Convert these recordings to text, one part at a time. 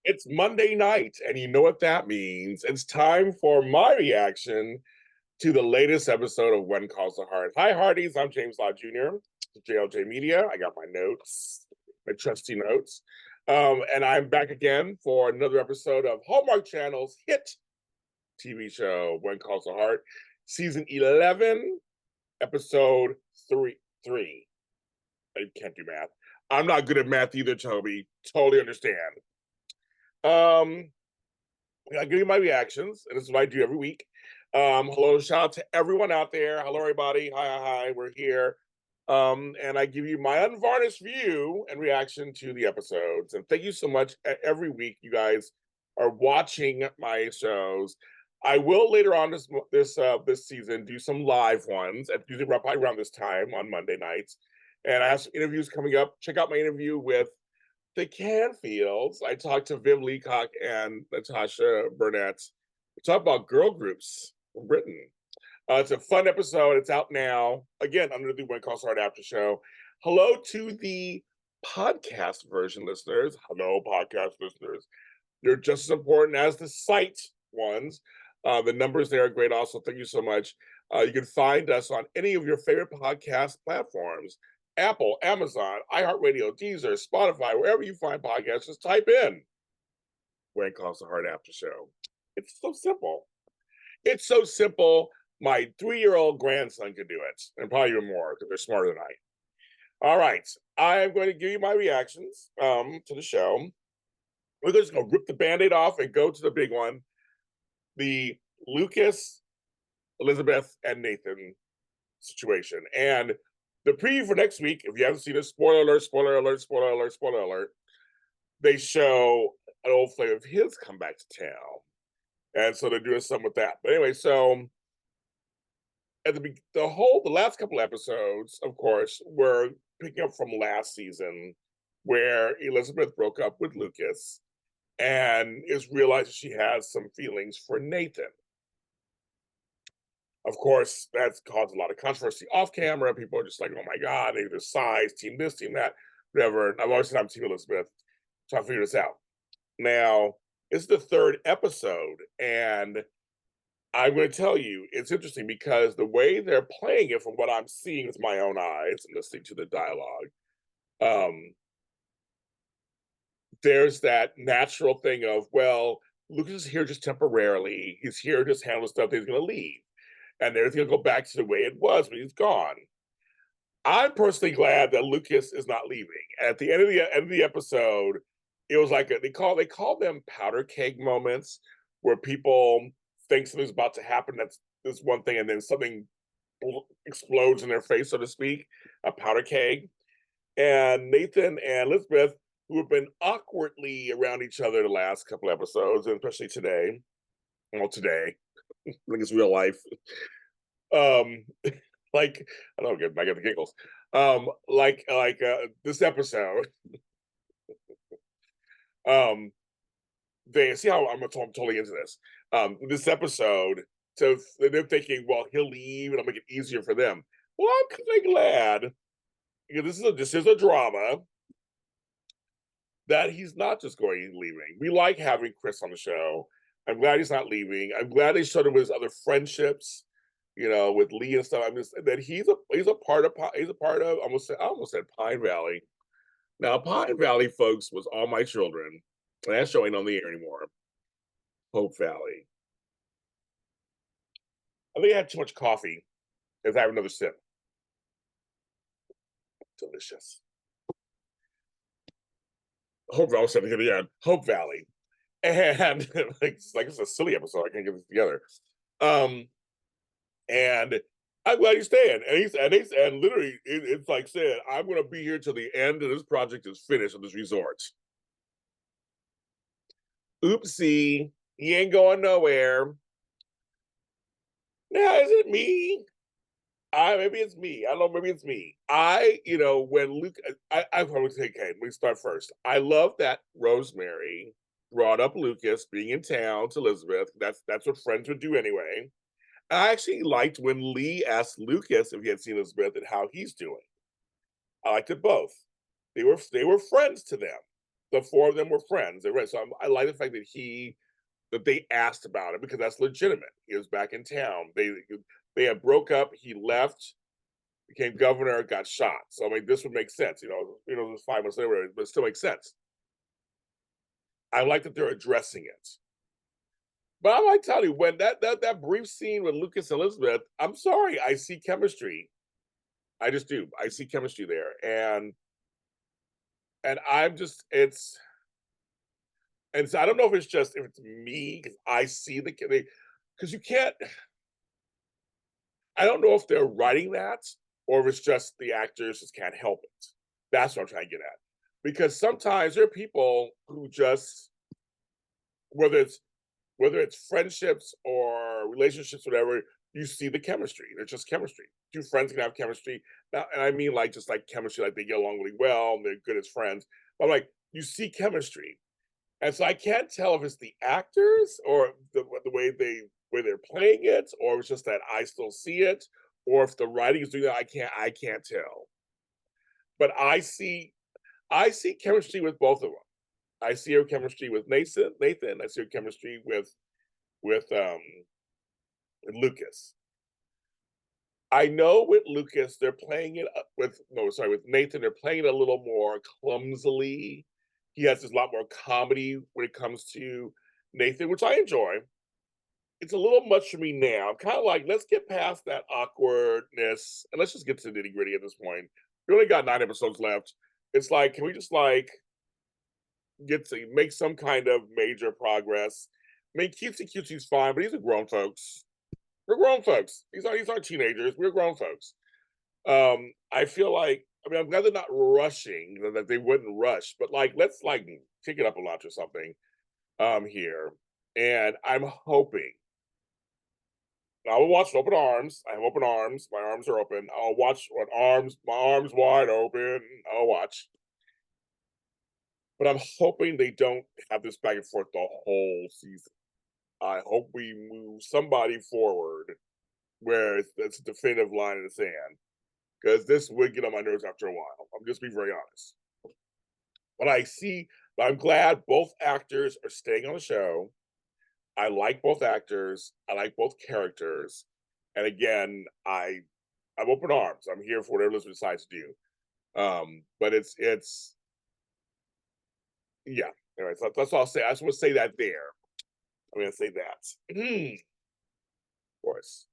It's Monday night, and you know what that means. It's time for my reaction to the latest episode of When Calls the Heart. Hi, Hearties. I'm James Lott Jr., JLJ Media. I got my notes, my trusty notes. And I'm back again for another episode of Hallmark Channel's hit TV show, When Calls the Heart, season 11, episode 3. I can't do math. I'm not good at math either, Toby. Totally understand. Um, I give you my reactions, and this is what I do every week. Hello, shout out to everyone out there. Hello, everybody. Hi. We're here. And I give you my unvarnished view and reaction to the episodes. And thank you so much. Every week, you guys are watching my shows. I will later on this season do some live ones, at usually probably around this time on Monday nights. And I have some interviews coming up. Check out my interview with the Canfields. I talked to Viv Leacock and Natasha Burnett. We talk about girl groups from Britain. It's a fun episode. It's out now. Again, under the When Calls Heart After Show. Hello to the podcast version listeners. Hello, podcast listeners. They're just as important as the site ones. The numbers there are great also. Thank you so much. You can find us on any of your favorite podcast platforms. Apple, Amazon, iHeartRadio, Deezer, Spotify, wherever you find podcasts, just type in When Calls the Heart After Show. It's so simple. It's so simple. My 3-year-old grandson could do it, and probably even more because they're smarter than I. All right. I am going to give you my reactions to the show. We're just going to rip the Band-Aid off and go to the big one. The Lucas, Elizabeth, and Nathan situation. And the preview for next week, if you haven't seen it, spoiler alert, they show an old flame of his come back to town. And so they're doing something with that. But anyway, so at the last couple episodes, of course, were picking up from last season where Elizabeth broke up with Lucas and is realizing she has some feelings for Nathan. Of course, that's caused a lot of controversy off camera. People are just like, oh my God, they just size, team this, team that, whatever. And I've always said I'm Team Elizabeth, trying to figure this out. Now, it's the 3rd episode, and I'm going to tell you, it's interesting because the way they're playing it, from what I'm seeing with my own eyes and listening to the dialogue, there's that natural thing of, well, Lucas is here just temporarily. He's here just handling stuff. He's going to leave, and everything's going to go back to the way it was when he's gone. I'm personally glad that Lucas is not leaving. At the end of the episode, it was like they call them powder keg moments, where people think something's about to happen. That's this one thing, and then something explodes in their face, so to speak. A powder keg. And Nathan and Elizabeth, who have been awkwardly around each other the last couple episodes, and especially today. Well, today, I think it's real life. Um, like I don't get, I get the giggles. This episode, they see how I'm totally into this. This episode, so they're thinking, well, he'll leave, and I'll make it easier for them. Well, I'm kind of glad, because this is a drama, that he's not just going and leaving. We like having Chris on the show. I'm glad he's not leaving. I'm glad they showed him his other friendships, with Lee and stuff. I'm just that he's a part of I almost said Pine Valley. Now Pine Valley, folks, was All My Children. And that show ain't on the air anymore. Hope Valley. I think I had too much coffee. Let's have another sip. Delicious. Hope Valley said it again. Hope Valley. And it's a silly episode. I can't get this together. And I'm glad he's staying. And literally, it's like said, I'm going to be here till the end of this project is finished on this resort. Oopsie, he ain't going nowhere. Now, is it me? Maybe it's me. I don't know. Maybe it's me. When Luke, I probably say, okay, let me start first. I love that Rosemary brought up Lucas being in town to Elizabeth. That's what friends would do anyway. I actually liked when Lee asked Lucas if he had seen Elizabeth and how he's doing. I liked it both. They were friends to them. the four of them were friends. They were so I like the fact that they asked about it because that's legitimate. He was back in town. They had broke up. He left, became governor, got shot. So I mean, this would make sense. It was 5 months later, but it still makes sense. I like that they're addressing it. But I like telling you when that brief scene with Lucas and Elizabeth. I'm sorry, I see chemistry. I just do. I see chemistry there, and I'm just it's and so I don't know if it's me because I see because you can't. I don't know if they're writing that or if it's just the actors just can't help it. That's what I'm trying to get at. Because sometimes there are people who just whether it's whether it's friendships or relationships, whatever, you see the chemistry. There's just chemistry. Two friends can have chemistry. Now, and I mean like just like chemistry, like they get along really well and they're good as friends. But like you see chemistry. And so I can't tell if it's the actors or the way they're playing it, or it's just that I still see it, or if the writing is doing that, I can't tell. But I see chemistry with both of them. I see her chemistry with Nathan. I see her chemistry with Lucas. I know with Lucas, they're playing it with no, sorry, with Nathan, they're playing it a little more clumsily. He has a lot more comedy when it comes to Nathan, which I enjoy. It's a little much for me now. I'm kind of like, let's get past that awkwardness and let's just get to the nitty gritty at this point. We only got 9 episodes left. It's like, can we just like get to make some kind of major progress? I mean, cutesy fine, but these are grown folks. We're grown folks. These aren't teenagers. We're grown folks. I feel like I mean I'm glad they're not rushing, that they wouldn't rush, but like let's like take it up a notch or something here. And I'm hoping I will watch with open arms. I have open arms. My arms are open. I'll watch with my arms wide open. I'll watch. But I'm hoping they don't have this back and forth the whole season. I hope we move somebody forward where it's a definitive line in the sand because this would get on my nerves after a while. I'm just being very honest. But but I'm glad both actors are staying on the show. I like both actors. I like both characters. And again, I'm open arms. I'm here for whatever Elizabeth decides to do. But it's yeah. Anyway, so that's all I'll say. I just want to say that there. I'm gonna say that. Of course.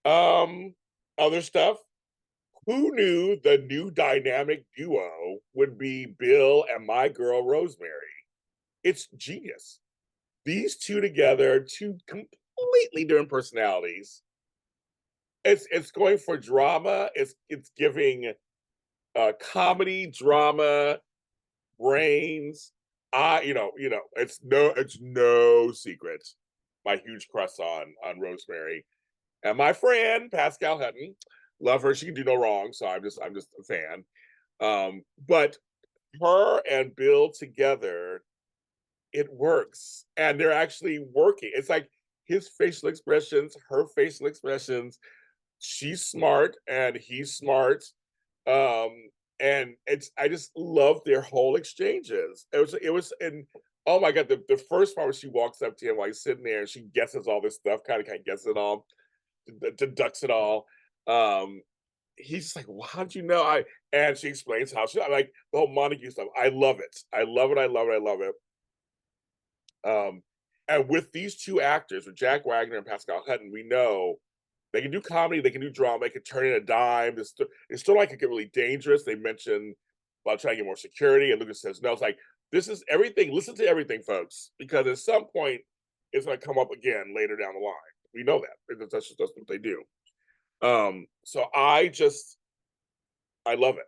Um, Other stuff. Who knew the new dynamic duo would be Bill and my girl Rosemary? It's genius. These two together, two completely different personalities. It's going for drama. It's giving comedy, drama, brains. It's no secret. My huge crush on Rosemary. And my friend Pascal Hutton, love her. She can do no wrong, so I'm just a fan. But her and Bill together, it works, and they're actually working. It's like his facial expressions, her facial expressions. She's smart and he's smart. Um, and I just love their whole exchanges. It was and oh my god, the first part where she walks up to him while he's sitting there and she guesses all this stuff, kind of guesses it all, deducts it all. Um, he's just like, well, how'd you know? And she explains how she I like the whole Montague stuff. I love it. I love it. I love it. I love it. And with these two actors, with Jack Wagner and Pascal Hutton, we know they can do comedy, they can do drama, they can turn in a dime. It's still like it get really dangerous. They mentioned about trying to get more security, and Lucas says no. It's like this is everything. Listen to everything, folks, because at some point it's going to come up again later down the line. We know that. That's what they do. So I love it.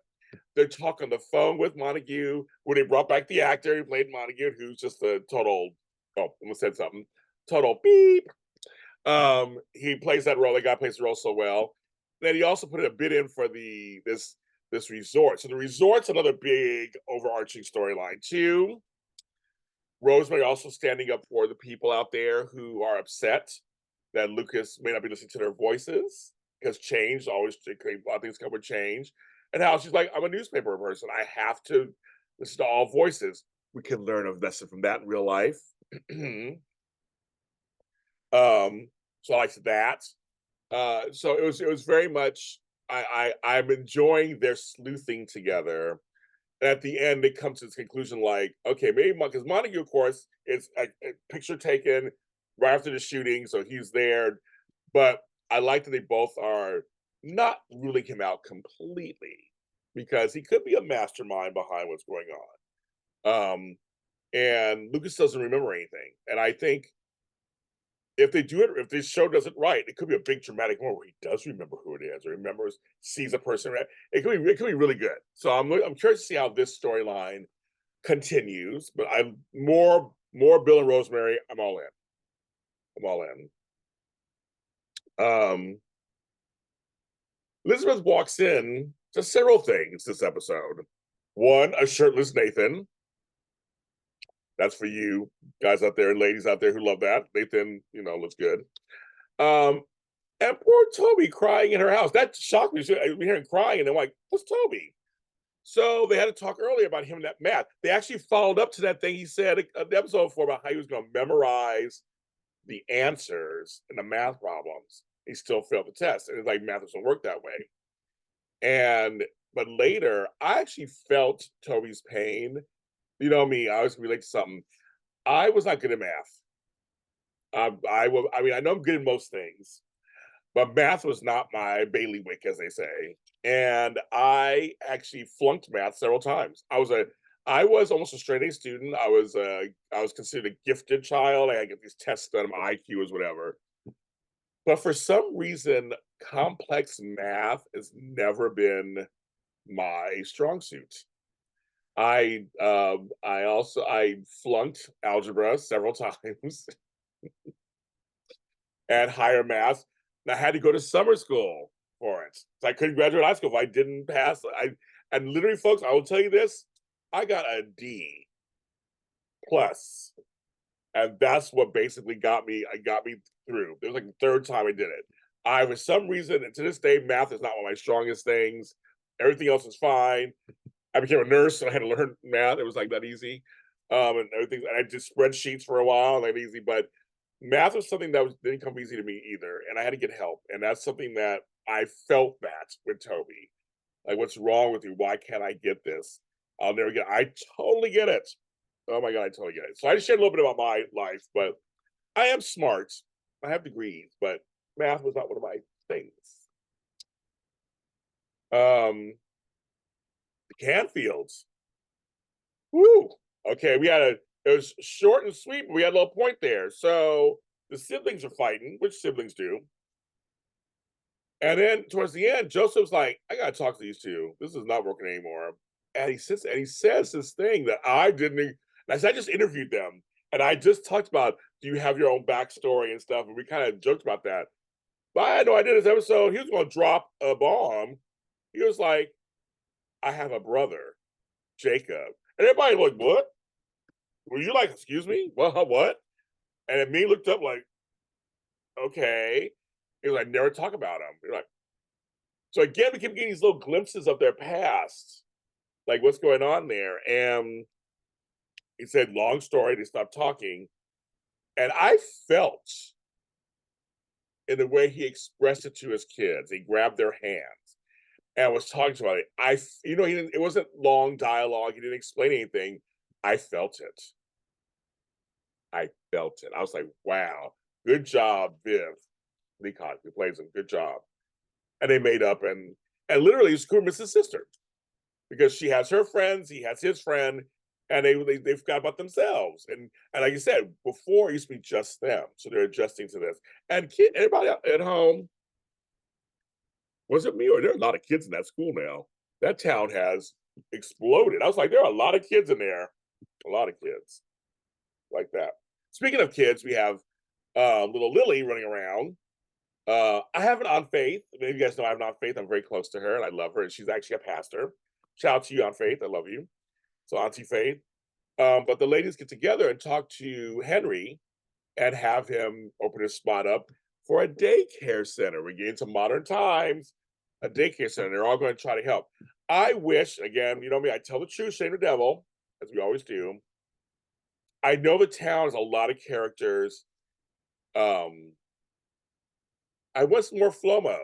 They talk on the phone with Montague when they brought back the actor who played Montague, who's just a total. Oh, almost said something. Total beep. He plays that role. The guy plays the role so well. Then he also put a bid in for this resort. So the resort's another big overarching storyline too. Rosemary also standing up for the people out there who are upset that Lucas may not be listening to their voices because change always a lot of things come with change. And how she's like, I'm a newspaper person. I have to listen to all voices. we can learn a lesson from that in real life. So I liked that. So it was very much I'm enjoying their sleuthing together. And at the end, they come to this conclusion like, okay, maybe because Montague, of course, is a picture taken right after the shooting, so he's there. But I like that they both are not ruling him out completely because he could be a mastermind behind what's going on. And Lucas doesn't remember anything. And I think if they do it, if this show does it right, it could be a big dramatic moment where he does remember who it is, or remembers, sees a person. It could be really good. So I'm curious to see how this storyline continues. But I'm more Bill and Rosemary. I'm all in. I'm all in. Elizabeth walks in to several things this episode. One, a shirtless Nathan. That's for you guys out there and ladies out there who love that. Nathan, looks good. And poor Toby crying in her house. That shocked me. I hear him crying, and I'm like, what's Toby? So they had to talk earlier about him and that math. They actually followed up to that thing he said in the episode before about how he was going to memorize the answers in the math problems. He still failed the test. And it's like math doesn't work that way. But later, I actually felt Toby's pain. You know me, I always relate to something. I was not good at math. I know I'm good at most things, but math was not my bailiwick, as they say. And I actually flunked math several times. I was almost a straight A student. I was considered a gifted child. I get these tests done. My IQ was whatever. But for some reason, complex math has never been my strong suit. I flunked algebra several times and higher math. And I had to go to summer school for it. So I couldn't graduate high school if I didn't pass. And literally, folks, I will tell you this: I got a D plus, and that's what basically got me through. It was like the third time I did it. For some reason, and to this day, math is not one of my strongest things. Everything else is fine. I became a nurse, so I had to learn math. It was like that easy, and everything. And I did spreadsheets for a while, like easy. But math was something that didn't come easy to me either, and I had to get help. And that's something that I felt that with Toby. Like, what's wrong with you? Why can't I get this? I'll never get it. I totally get it. Oh my God, I totally get it. So I just shared a little bit about my life, but I am smart. I have degrees, but math was not one of my things. The Canfields. Woo. Okay, it was short and sweet, but we had a little point there. So the siblings are fighting, which siblings do. And then towards the end, Joseph's like, I gotta talk to these two. This is not working anymore. And he says this thing that I didn't. And I said, I just interviewed them. And I just talked about, do you have your own backstory and stuff? And we kind of joked about that. But I had no idea this episode, he was going to drop a bomb. He was like, I have a brother, Jacob. And everybody was like, what? Were you like, excuse me? What? And me looked up like, okay. He was like, never talk about him. You're like, so again, we keep getting these little glimpses of their past, like what's going on there. And he said, long story, they stopped talking. And I felt in the way he expressed it to his kids, he grabbed their hands and was talking to them. It wasn't long dialogue. He didn't explain anything. I felt it. I was like, wow, good job, Viv. Leacock, who plays him, good job. And they made up, and literally Scooter missed his sister because she has her friends, he has his friend, and they forgot about themselves. And like you said, before it used to be just them, so they're adjusting to this. And everybody at home, was it me or there are a lot of kids in that school now? That town has exploded. I was like, there are a lot of kids in there, a lot of kids like that. Speaking of kids, we have little Lily running around. I have an Aunt Faith. Maybe you guys know I have an Aunt Faith. I'm very close to her, and I love her. And she's actually a pastor. Shout out to you, Aunt Faith. I love you. So, Auntie Faith. But the ladies get together and talk to Henry and have him open his spot up for a daycare center. We're getting to modern times, a daycare center. They're all going to try to help. I wish, again, you know me, I tell the truth, shame the devil, as we always do. I know the town has a lot of characters. Um, I want some more Flomo.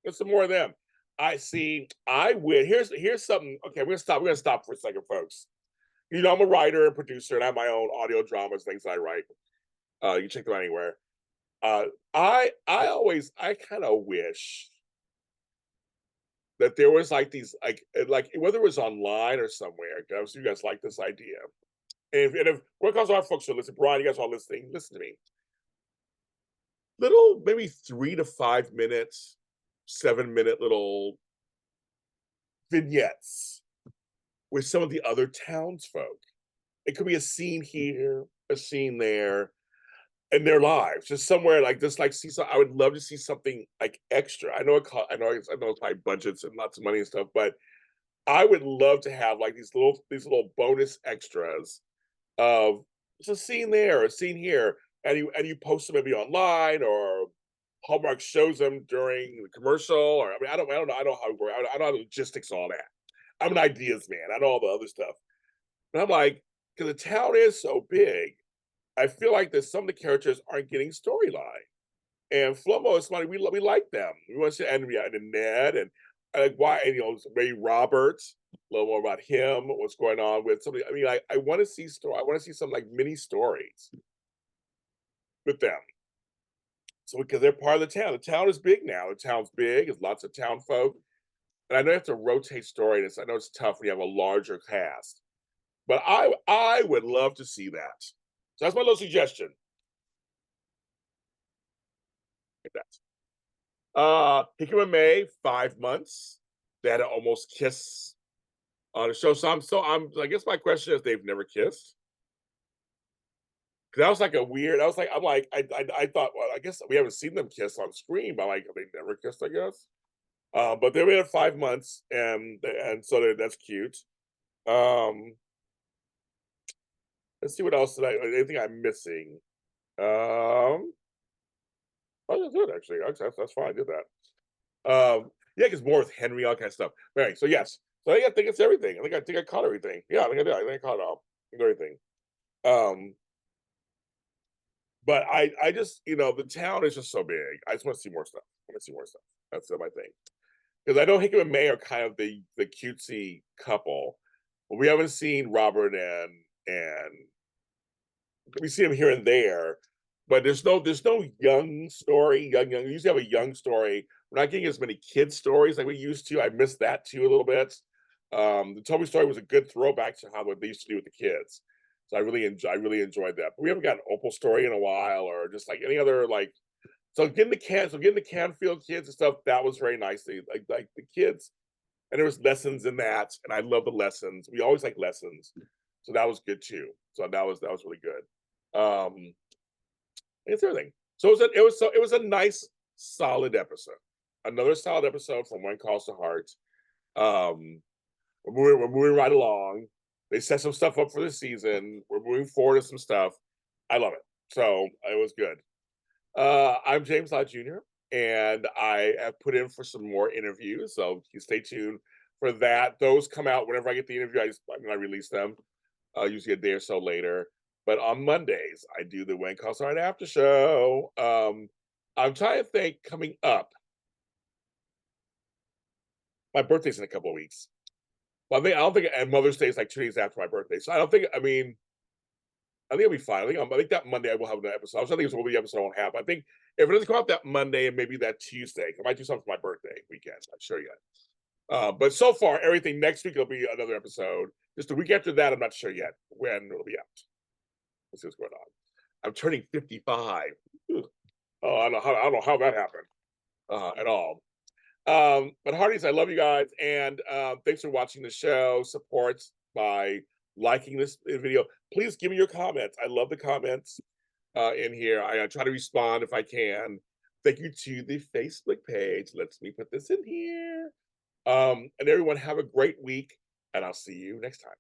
Get some more of them. I see. I would. Here's something. Okay, we're gonna stop. We're gonna stop for a second, folks. You know, I'm a writer and producer, and I have my own audio dramas, things I write. You can check them out anywhere. Uh, I kind of wish that there was like these like whether it was online or somewhere. Because you guys like this idea, and if because our folks are listening, Brian, you guys are listening. Listen to me. Little maybe 3 to 5 minutes, 7 minute little vignettes with some of the other townsfolk. It could be a scene here, a scene there, in their lives, just somewhere like this. Like, see, so I would love to see something like extra. I know it's high budgets and lots of money and stuff, but I would love to have like these little bonus extras of just a scene there, a scene here, and you post them maybe online or Hallmark shows them during the commercial. Or I mean, I don't know how it works. I don't know the logistics, all that. I'm an ideas man. I know all the other stuff. But I'm like, because the town is so big, I feel like that some of the characters aren't getting storyline. And Flomo is somebody we like them. We want to see and Ned and like why and Ray Roberts, a little more about him, what's going on with somebody. I mean, I want to see story. I want to see some like mini stories with them. So because they're part of the town. The town is big now. The town's big. There's lots of town folk. And I know you have to rotate stories. I know it's tough when you have a larger cast. But I would love to see that. So that's my little suggestion. Like that. Hickam and May, 5 months. They had to almost kiss on the show. I guess my question is they've never kissed. Because that was like a weird, I was like, I thought, well, I guess we haven't seen them kiss on screen, but like they never kissed, I guess. But they were at 5 months, and so that's cute. Um, let's see what else anything I'm missing. Oh, that's good actually. That's fine. I did that. Yeah, because more with Henry, all kind of stuff. But anyway, so yes, so I think it's everything. I think I caught everything. Yeah, I think I did. I think I caught it all. Everything. Um, but I just the town is just so big. I just want to see more stuff. I want to see more stuff. That's my thing. Because I know Hickam and May are kind of the cutesy couple, but we haven't seen Robert and we see him here and there, but there's no young story. Young. We usually have a young story. We're not getting as many kids stories like we used to. I missed that too a little bit. The Toby story was a good throwback to how what they used to do with the kids. So I really enjoyed that. But we haven't got an Opal story in a while, or just like any other like. Getting the Canfield kids and stuff, that was very nice. Like the kids, and there was lessons in that, and I love the lessons. We always like lessons, so that was good too. So that was really good. It's everything. So it was a nice solid episode. Another solid episode from When Calls to Heart. Um, we're moving right along. They set some stuff up for the season. We're moving forward to some stuff. I love it. So it was good. I'm James Lott Jr. and I have put in for some more interviews. So you stay tuned for that. Those come out whenever I get the interview. I release them usually a day or so later. But on Mondays, I do the When Calls Art After Show. I'm trying to think coming up. My birthday's in a couple of weeks. Well, I don't think, and Mother's Day is like 2 days after my birthday. So I don't think, I think it'll be fine. I think that Monday I will have an episode. I think it's will be the episode I won't have. I think if it doesn't come out that Monday and maybe that Tuesday, I might do something for my birthday weekend. I'm not sure yet. But so far, everything next week will be another episode. Just the week after that, I'm not sure yet when it'll be out. Let's see what's going on. I'm turning 55. Oh, I don't know how that happened at all. But Hearties, I love you guys, and thanks for watching the show. Support by liking this video. Please give me your comments. I love the comments in here. I try to respond if I can. Thank you to the Facebook page. Let me put this in here. And everyone have a great week, and I'll see you next time.